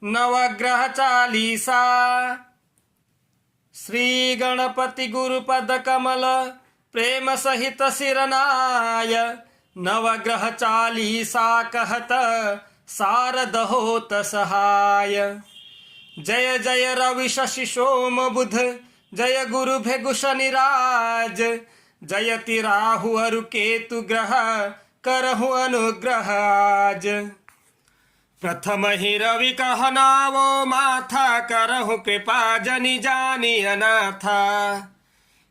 नवग्रह चालीसा। श्री गणपति गुरुपद कमल प्रेम सहित सिरनाय। नवग्रह चालीसा कहत शारद होत सहाय। जय जय रवि शशि सोम बुध, जय गुरु भृगु शनि राज। जयति राहु अरु केतु ग्रह, करहु अनुग्रह आज। प्रथम ही रवि कहनावो माथा, करहु कृपा जनि जानि अनाथा।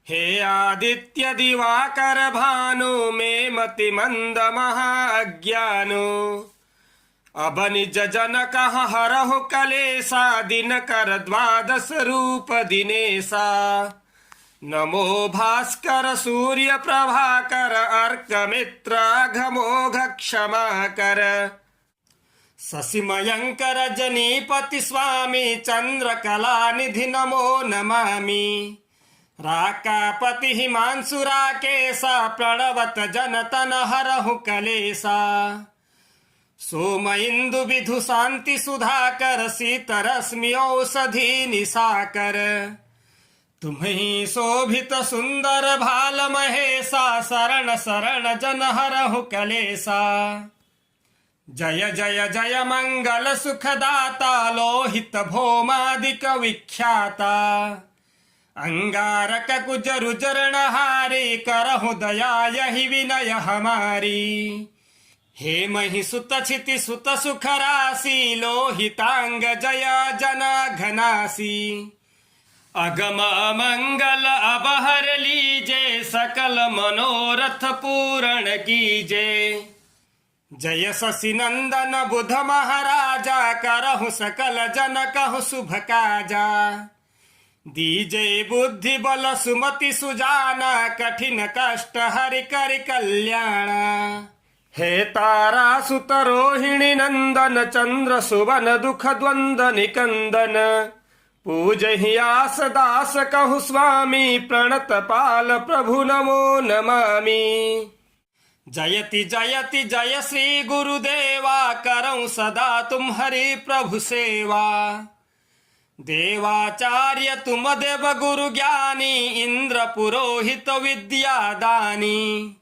हे आदित्य दिवाकर भानु, में मति मंद महा अज्ञानो। अब निज जन कह हरहु कलेसा, दिन कर द्वादश रूप दिनेसा। नमो भास्कर सूर्य प्रभाकर, अर्क मित्र अघमोघ क्षमा कर। शशिमयंकर रजनीपति स्वामी, चंद्र कला निधि नमो नमामि। राकापति हिमांशु राकेशा, प्रणवत जन तन हरहु कलेसा। सोम इंदु विधु शांति सुधाकर, शीत रश्मि औषधि निशाकर। तुम्हि शोभित सुंदर भाल महेशा, शरण शरण जन हरहु कलेसा। जय जय जय मंगल सुखदाता, लोहित भौमादिक विख्याता। अंगारक कुजरु जरणहारी, करहु दया यही विनय हमारी। हे मही सुत क्षिति सुत सुख राशि, लोहितांग जय जना घनासी। अगम मंगल अबहर लीजे, सकल मनोरथ पूर्ण कीजे। जय शशि नंदन बुध महाराजा, करहु सकल जन कहु शुभ काजा। दीजे बुद्धि बल सुमति सुजाना, कठिन कष्ट हरि कर कल्याण। हे तारा सुत रोहिणी नंदन, चंद्र सुवन दुख द्वंद निकंदन। पूजहि आस दास कहु स्वामी, प्रणत पाल प्रभु नमो नमामि। जयति जयति जय श्री गुरुदेवा, करऊं सदा तुम हरि प्रभु सेवा। देवाचार्य तुम देव गुरु ज्ञानी, इंद्र पुरोहित विद्या दानी।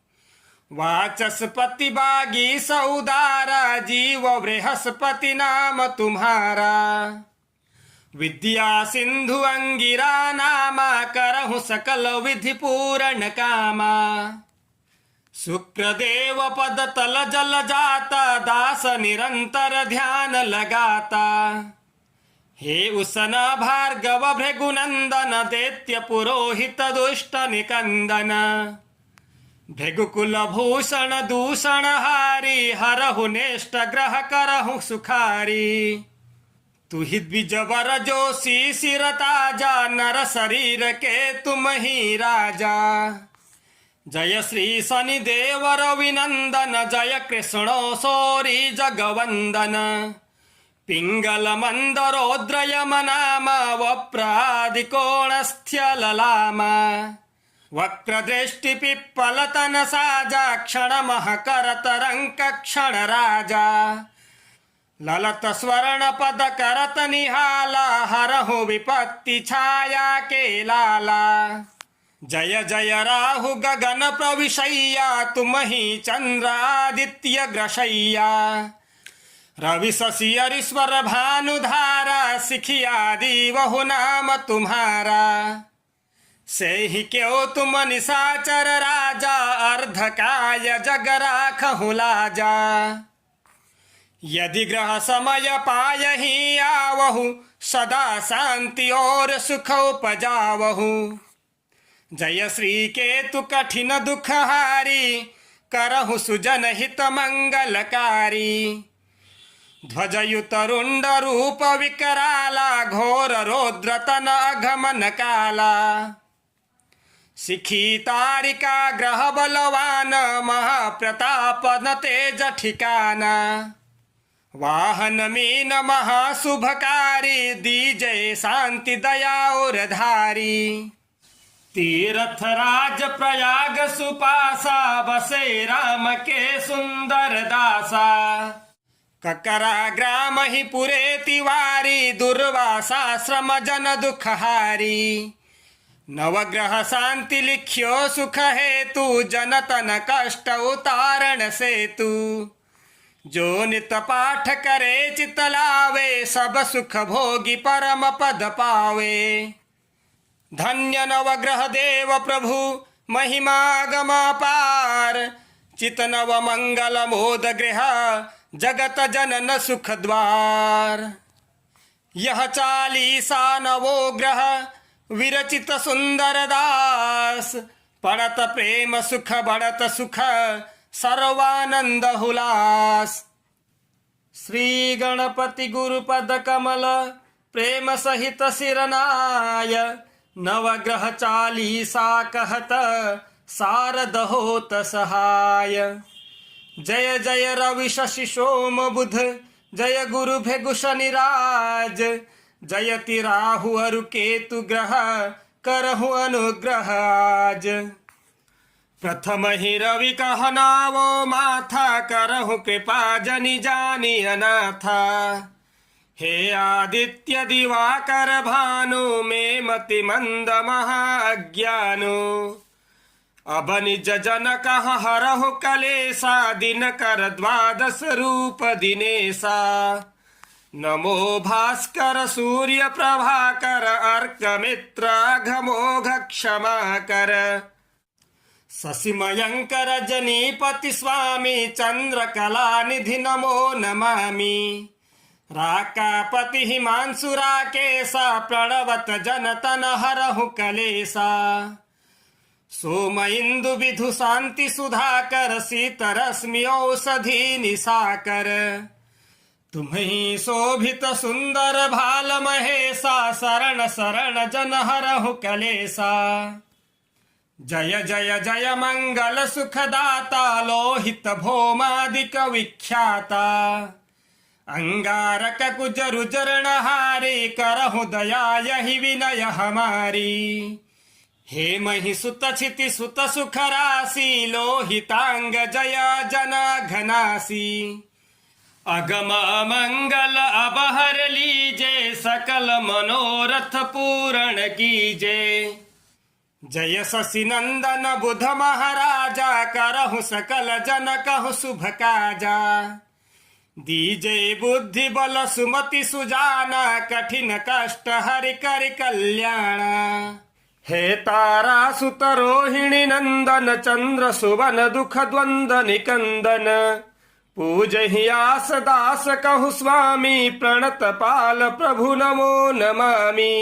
वाचस्पति बागी सौदारा, जीव बृहस्पति नाम तुम्हारा। विद्या सिंधु अंगिरा नामा, करहु सकल विधि पूर्ण कामा। शुक्रदेव पद तल जल जाता, दास निरंतर ध्यान लगाता। हे उसन भार्गव भृगुनंदन, दैत्य पुरोहित दुष्ट निकंदन। भृगुकुल भूषण दूषण हारी, हरहु नेष्ट ग्रह करहु सुखारी। तू ही द्विज वर जोशी सिर ताजा, नर शरीर के तुम ही राजा। जय श्री शनि देव रविनंदन, जय कृष्ण सौरी जगवंदन। पिंगल मंदरोद्र यम नाम, वप्रादि कोणस्थ्य ललामा। वक्र दृष्टि पिप्पल तन साजा, क्षण मह करत रंक क्षण राजा। ललत स्वर्ण पद करत निहाला, हरहु विपत्ति छाया के लाला। जय जय राहु गगन प्रविशय्या, तुम ही चंद्र आदित्य ग्रसैया। रवि शशि हरीश्वर भानुधारा, सिखियादि वहु नाम तुम्हारा। से ही क्यों तुम निशाचर राजा, अर्धकाय जग राखहु लाजा। यदि ग्रह समय पायहि आवहु, सदा शांति और सुख उपजावहु। जय श्री केतु कठिन दुख हारी, करहु सुजन हित मंगलकारी। ध्वजयुत रुंड रूप विकराला, घोर रौद्र तन अघमन काला। सिखी तारिका ग्रह बलवान, महाप्रताप न तेज ठिकाना। वाहन मीन महाशुभकारी, दीजय शांति दया और धारी। तीर्थ राज प्रयाग सुपासा, बसे राम के सुंदर दासा। ककराग्राम हि पुरे तिवारी दुर्वासाश्रम जन दुखहारी नवग्रह शांति लिख्यो सुख हेतु जनतन कष्ट उतारण सेतु जो नित पाठ करे चित लावे सब सुख भोगी परम पद पावे धन्य नवग्रह देव प्रभु महिमा गमा पार चित नव मंगल मोद गृह जगत जनन सुख द्वार यह चालीसा नवो ग्रह विरचित सुंदर दास पढ़त प्रेम सुख बढ़त सुख सर्वानंद हुलास श्री गणपति गुरुपद कमल प्रेम सहित सिरनाय नवग्रह चालीसा कहत शारद होत सहाय जय जय रवि शशि सोम बुध जय गुरु भेगु शनिराज जयति राहु अरु केतु ग्रह करहु अनुग्रह आज प्रथम ही रवि कहनावो माथा करहु कृपा जनि जानि अनाथा हे आदित्य दिवाकर भानु में मति मंद महाज्ञानो अब निज जन कह हरहु कलेसा दिन कर द्वादश रूप दिनेसा नमो भास्कर सूर्य प्रभाकर अर्क मित्र घमोघ क्षमा कर शशिमयंकर जनीपति स्वामी चंद्र कला निधि नमो नमामि राकापति हिमांशु राकेशा प्रणवत जनतन हरहु कलेसा सोम इंदु विधु शांति सुधाकर शीतरश्मि औषधि निशाकर तुम्हि शोभित सुंदर भाल महेशा शरण शरण जन हरहु कलेसा जय जय जय मंगल सुखदाता लोहित भौमादिक विख्याता अंगारक कुज रुजरण हारी करहु दया यही विनय हमारी हे महि सुत छिति सुत सुख राशि लोहितांग जय जन घनासी अगम मंगल अबहर लीजे सकल मनोरथ पूर्ण कीजे जय शशि नंदन बुध महाराजा करहु सकल जन कहु शुभ काजा दीजे बुद्धि बल सुमति सुजाना कठिन कष्ट हरि कर कल्याण हे तारा सुत रोहिणी नंदन चंद्र सुवन दुख द्वंद निकंदन पूजहि आस दास कहु स्वामी प्रणत पाल प्रभु नमो नमामि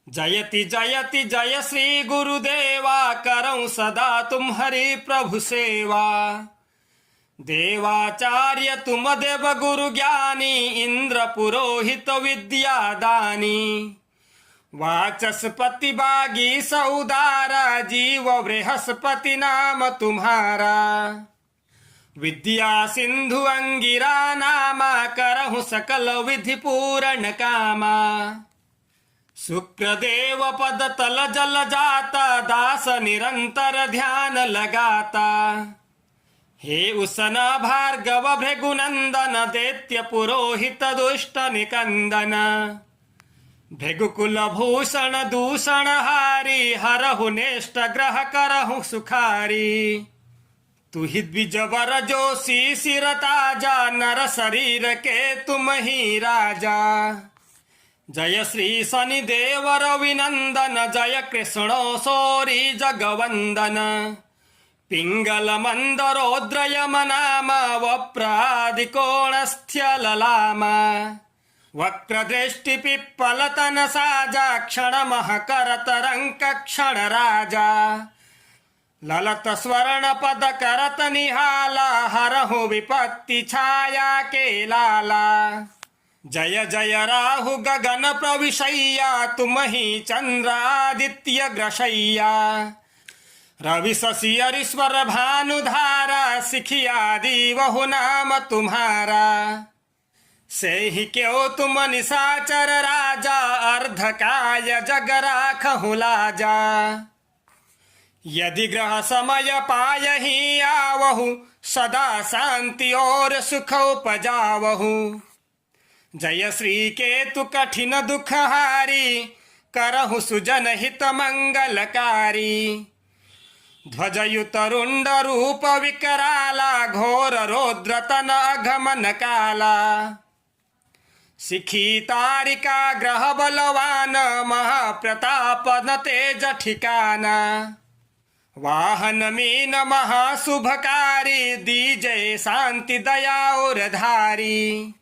जयति जयति जय श्री गुरुदेवा करऊं सदा तुम हरि प्रभु सेवा देवाचार्य तुम देव गुरु ज्ञानी इंद्र पुरोहित विद्या दानी वाचस्पति बागी सौदारा जीव बृहस्पति नाम तुम्हारा विद्या सिंधु अंगिरा नामा करहु सकल विधि पूर्ण कामा शुक्रदेव पद तल जल जाता दास निरंतर ध्यान लगाता हे उसन भार्गव भृगुनंदन दैत्य पुरोहित दुष्ट निकंदन भृगुकुल भूषण दूषण हारी हरहु नेष्ट ग्रह करहु सुखारी तुहि द्विज वर जोशी सिर ताजा नर शरीर के तुम ही राजा जय श्री शनि देव रविनंदन जय कृष्ण सौरी जगवंदन पिंगल मंदरोद्रयम नाम वप्रादिकोणस्थ्य ललामा वक्रदृष्टि पिप्पलतन साजा क्षण महकर तरंक क्षण राजा ललत स्वर्ण पद करत निहाला हरहु विपत्ति छाया के लाला जय जय राहु गगन प्रविशय्या तुम ही चंद्रादित्य ग्रशय्या रवि शशि हरीश्वर भानुधारा सिखियादि वहु नाम तुम्हारा से ही क्यों तुम निशाचर राजा अर्धकाय जग राखहु लाजा यदि ग्रह समय पायहि आवहु सदा शांति और सुख उपजावहु। जय श्री केतु कठिन दुख हारी, करहु सुजन हित मंगलकारी। ध्वजयुत रुंड रूप विकराला, घोर रौद्र तन अघमन काला। सिखी तारिका ग्रह बलवान, महाप्रताप न तेज ठिकाना। वाहन मीन महाशुभकारी, दीजय शांति दया और धारी।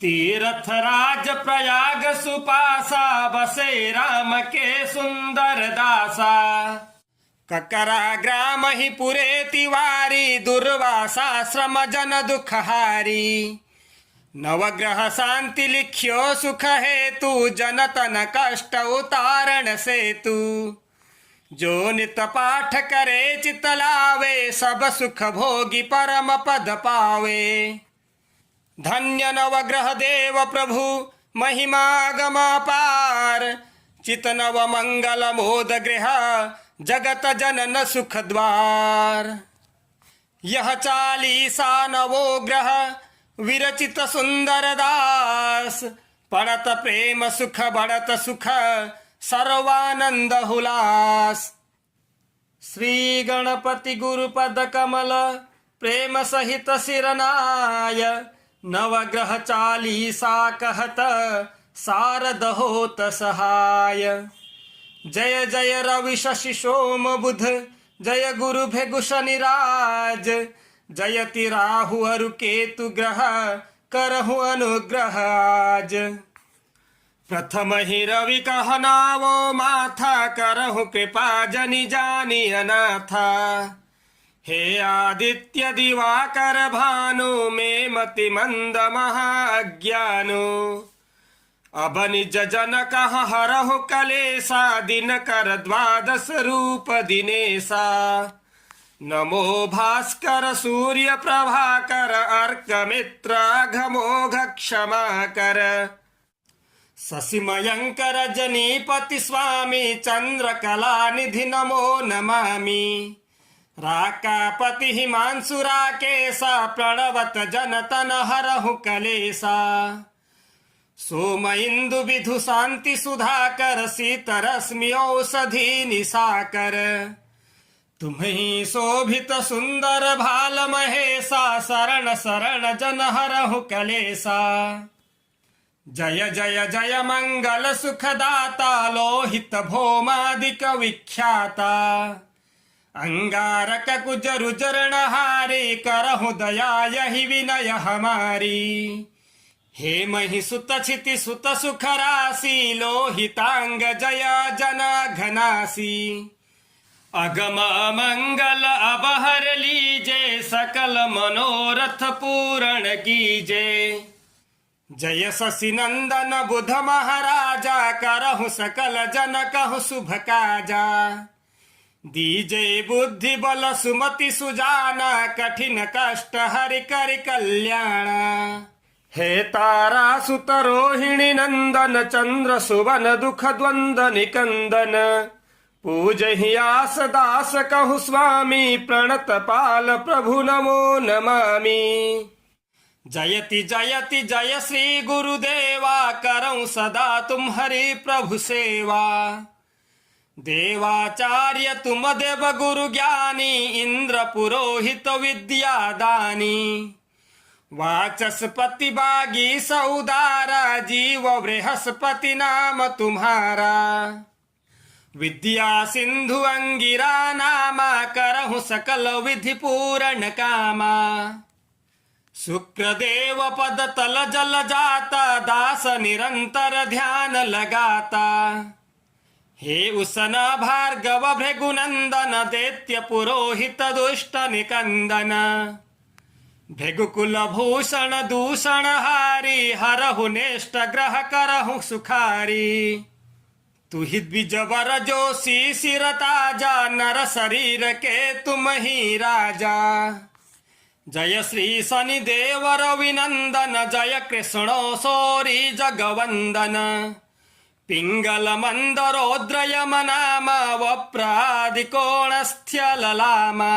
तीर्थ राज प्रयाग सुपासा, बसे राम के सुंदर दासा। ककरा ग्राम ही पुरे तिवारी, दुर्वासा श्रम जन दुखहारी। नवग्रह शांति लिख्यो सुख हेतु, जनतन कष्ट उतारण सेतु। जो नित पाठ करे चित लावे, सब सुख भोगी परम पद पावे। धन्य नवग्रह देव प्रभु, महिमा गम पार। चित नव मंगल मोद गृह, जगत जनन सुख द्वार। यह 40 नवो ग्रह, विरचित सुंदर दास। पढ़त प्रेम सुख बढ़त सुख, सर्वानंद हुलास। श्री गणपति गुरुपद कमल, प्रेम सहित सिरनाय। नवग्रह 40 कहत, शारद होत सहाय। जय जय रवि शशि सोम बुध, जय गुरु भृगु शनि राज। जयति राहु अरु केतु ग्रह, करहु अनुग्रह आज। प्रथम ही रवि कहनावो माथा, करहु कृपा जनि जानि अनाथा। हे आदित्य दिवाकर भानु, में मति मंद महा अज्ञानो। अब निज जन कह हरहु कलेसा, दिन कर 12 रूप दिनेसा। नमो भास्कर सूर्य प्रभाकर, अर्क मित्र अघमोघ क्षमा कर। शशिमयंकर रजनीपति स्वामी, चंद्र कला निधि नमो नमामि। राकापति हिमांशु राकेशा, प्रणवत जनतन हरहु कलेसा। सोम इंदु विधु शांति सुधाकर, शीत रश्मि औषधि निशाकर। तुम्हि शोभित सुंदर भाल महेशा, शरण शरण जन हरहु कलेसा। जय जय जय मंगल सुखदाता, लोहित भौमादिक विख्याता। अंगारक कुजरु चरणहारी, करहु दया यही विनय हमारी। हे महि सुत क्षिति सुत सुख राशि, लोहितांग जय जन घनासी। अगम मंगल अबहर लीजे, सकल मनोरथ पूर्ण कीजे। जय शशि नंदन बुध महाराजा, करहु सकल जन कहु शुभ काजा। दीजे बुद्धि बल सुमति सुजाना, कठिन कष्ट हरि कर कल्याणा। हे तारा सुत रोहिणी नंदन, चंद्र सुवन दुख द्वंद निकंदन। पूजहि आस दास कहु स्वामी, प्रणत पाल प्रभु नमो नमामि। जयति जयति जय श्री गुरुदेवा, करऊं सदा तुम्हारी प्रभु सेवा। देवाचार्य तुम देव गुरु ज्ञानी, इंद्र पुरोहित विद्या दानी। वाचस्पति बागी सौदारा, जीव बृहस्पति नाम तुम्हारा। विद्या सिंधु अंगिरा नामा, करहु सकल विधि पूर्ण कामा। शुक्रदेव पद तल जल जाता, दास निरंतर ध्यान लगाता। हे उसन भार्गव भृगुनंदन, दैत्य पुरोहित दुष्ट निकंदन। भृगुकुल भूषण दूषण हारी, हरहु नेष्ट ग्रह करहु सुखारी। तुहि द्विज वर जोशी सिर ताजा, नर शरीर के तुम ही राजा। जय श्री शनि देव रविनंदन, जय कृष्ण सौरी जगवंदन। पिंगल मंदरोद्र यम नाम, वप्रादि कोणस्थ्य ललामा।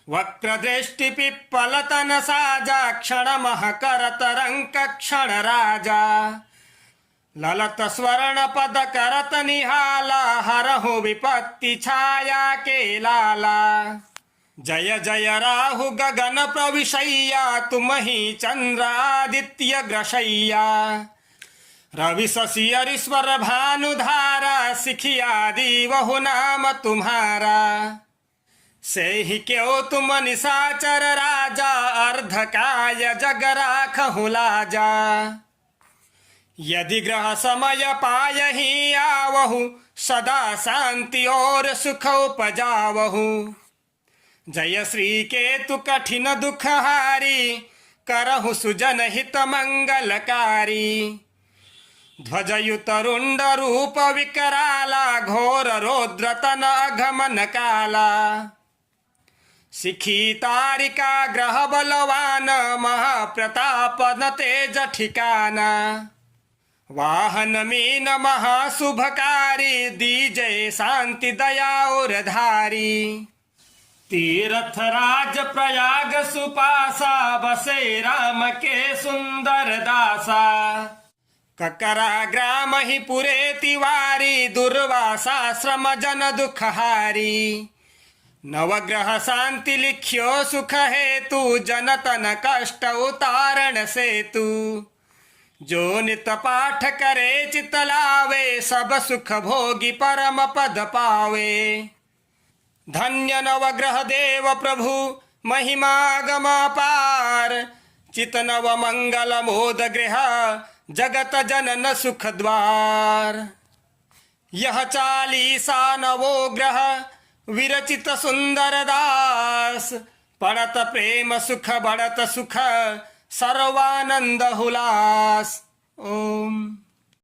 वक्रदृष्टि पिप्पलतन साजा क्षणमः करतरङ्क क्षण राजा ललत स्वर्ण पद करत निहाला हरहु विपत्ति छाया के लाला जय जय राहु गगन प्रविशय्या तुम ही चंद्रादित्य ग्रशय्या रवि शशि हरीश्वर भानुधारा सिखियादि बहु नाम तुम्हारा से ही क्यों तुम निशाचर राजा अर्धकाय जग राखहु लाजा यदि ग्रह समय पायहि आवहु सदा शांति और सुख उपजावहु जय श्री केतु कठिन दुख हारी करहु सुजन हित मंगलकारी ध्वजयुत रुंड रूप विकराला घोर रौद्रतन अघमन काला शिखी तारिका ग्रह बलवान महाप्रताप न तेज ठिकाना वाहन मीन महाशुभकारी दीजय शांति दया और धारी तीर्थ राज प्रयाग सुपासा बसे राम के सुंदर दासा ककरा ग्राम ही पुरे तिवारी दुर्वासा श्रम जन दुखहारी नवग्रह शांति लिख्यो सुख हेतु जनतन कष्ट उतारण सेतु जो नित पाठ करे चित लावे सब सुख भोगी परम पद पावे धन्य नवग्रह देव प्रभु महिमा गम पार चित नव मंगल मोद गृह जगत जनन सुख द्वार यह चालीसा नवो ग्रह विरचित सुंदर दास पड़त प्रेम सुख बढ़त सुख सर्वानंद हुलास ओम।